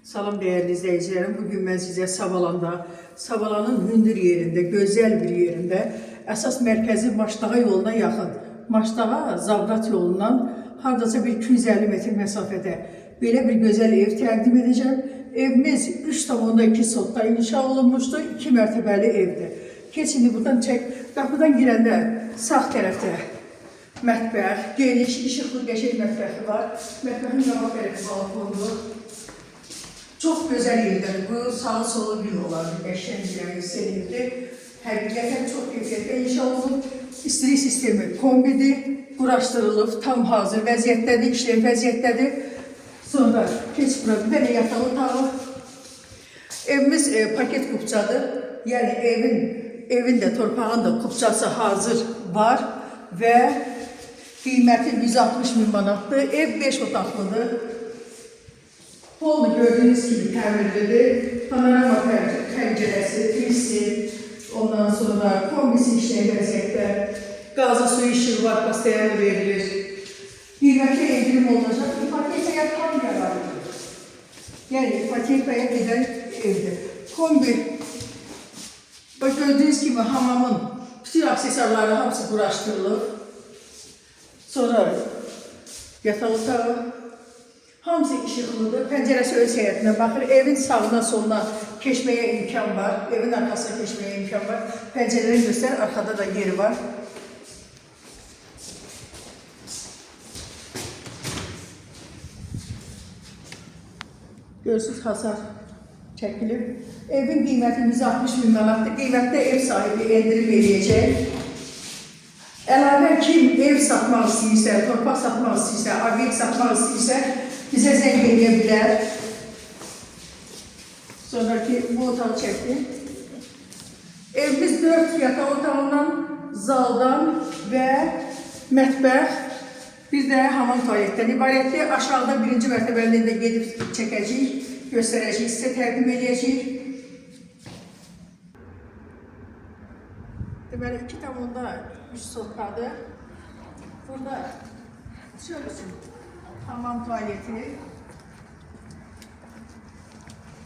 Salam değerli izleyicilerim. Bugün ben size Savalanın hündür yerinde, güzel bir yerinde, əsas mərkəzi Maçdağa yoluna yaxın, Maçdağa Zabrat yolundan hardasa bir 250 metr məsafədə belə bir gözəl ev təqdim edəcəm. Evimiz 3,2 sotda inşa olunmuşdur, 2 mərtəbəli evdir. Keçini buradan çək, qapıdan girəndə sağ tərəfdə mətbəx, geniş, işıqlı, qəşəng mətbəxi var. Mətbəxin qabaq tərəfi balkondur. Çok güzel yerdir. Bu sağı solu bir olan eşlendiren yükselirdi. Həqiqətən çok keyfiyyətli inşa olunub. İstilik sistemi kombidir, quraşdırılıb, tam hazır vəziyyətdədir, işləyən vəziyyətdədir. Sonra keç bura bir dənə yatağı otağı. Evimiz paket kupçadır. Yani evin de torpağın da kupçası hazır var və qiyməti 160 min manatdır. Ev 5 otaqlıdır. Polu gördüğünüz gibi təmirlidir. Panorama pəncərəsi, trisi, ondan sonra kombisi işləyən vəziyyətdə, qazı suyu işığı var, pastayanı verilir. Qiymətli endirim olacaq. İpotекaya tam yararlıdır. Yəni ipotekaya gedən evdir. Kombi, gördüğünüz gibi hamamın bütün aksesuarları hamısı quraşdırılıb. Sonra yataq otağı. Hamısı işıqlıdır, pəncərəsi öz həyətinə baxır, evin sağına soluna keçməyə imkan var, evin arxasına keçməyə imkan var. Pəncərələri göstər, arxada da yeri var. Görürsünüz, hasar çəkilib. Evin qiyməti 160 min manatdır, qiymətdə ev sahibi endirim eləyəcək. Əlavə kim ev satmaq istəyirsə, torpaq satmaq istəyirsə, obyekt satmaq istəyirsə, bize zəng edə bilər. Sonraki bu otağı çəkdim. Evimiz 4 yataq otağından, zaldan və mətbəx, bir də hamam tualetdən ibarətdir. Aşağıda birinci mərtəbəliyində gedib çəkəcəyik, göstərəcəyik, sizə təqdim edəcəyik. Deməli 2,3 sotkadır. Burada şöyle hamam tuvaleti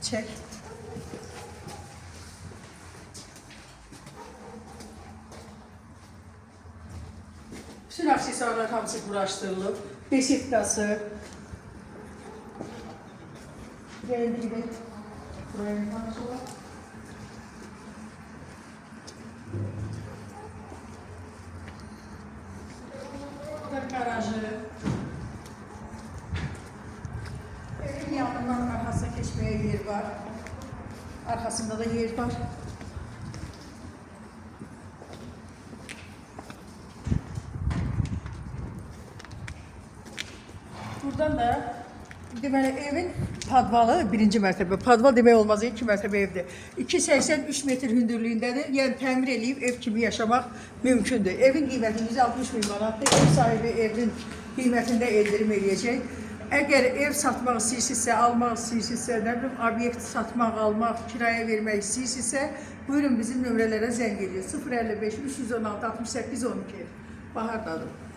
çek. Bütün aksesuarlar hamısı quraşdırılıb. Besetkası. Geldi gibi. Buraya bir garajı. Evin yanından arkasına geçmeye yer var. Arkasında da yer var. Buradan da deməli evin padvalı birinci mərtəbə. Padval demək olmaz, 2 mərtəbə evdir. 2,83 metr hündürlüyündədir. Yəni təmir eləyib ev kimi yaşamaq mümkündür. Evin qiyməti 160 min manatdır. Ev sahibi evin qiymətində endirim eləyəcək. Əgər ev satmaq istəyirsinizsə, almaq istəyirsinizsə, nə bilim, obyekt satmaq, almaq, kiraya vermək istəyirsinizsə, buyurun bizim nömrələrə zəng edin. 055 316 68 12. Bahardadır.